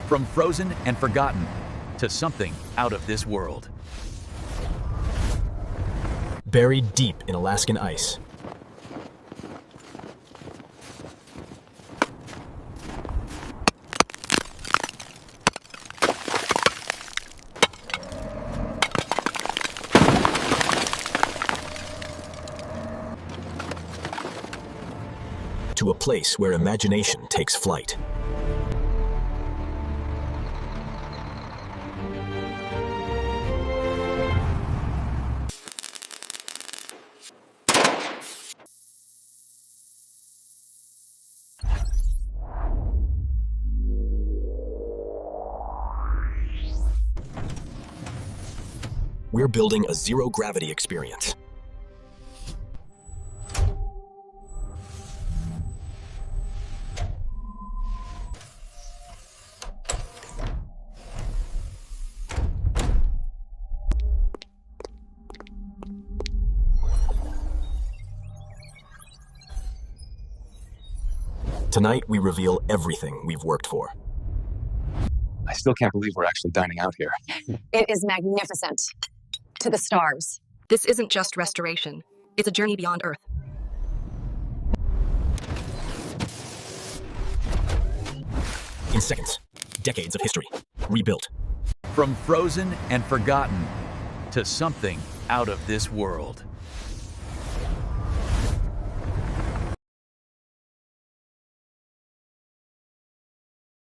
From frozen and forgotten to something out of this world. Buried deep in Alaskan ice. To a place where imagination takes flight. We're building a zero-gravity experience. Tonight, we reveal everything we've worked for. I still can't believe we're actually dining out here. It is magnificent. To the stars. This isn't just restoration. It's a journey beyond Earth. In seconds, decades of history, rebuilt. From frozen and forgotten to something out of this world.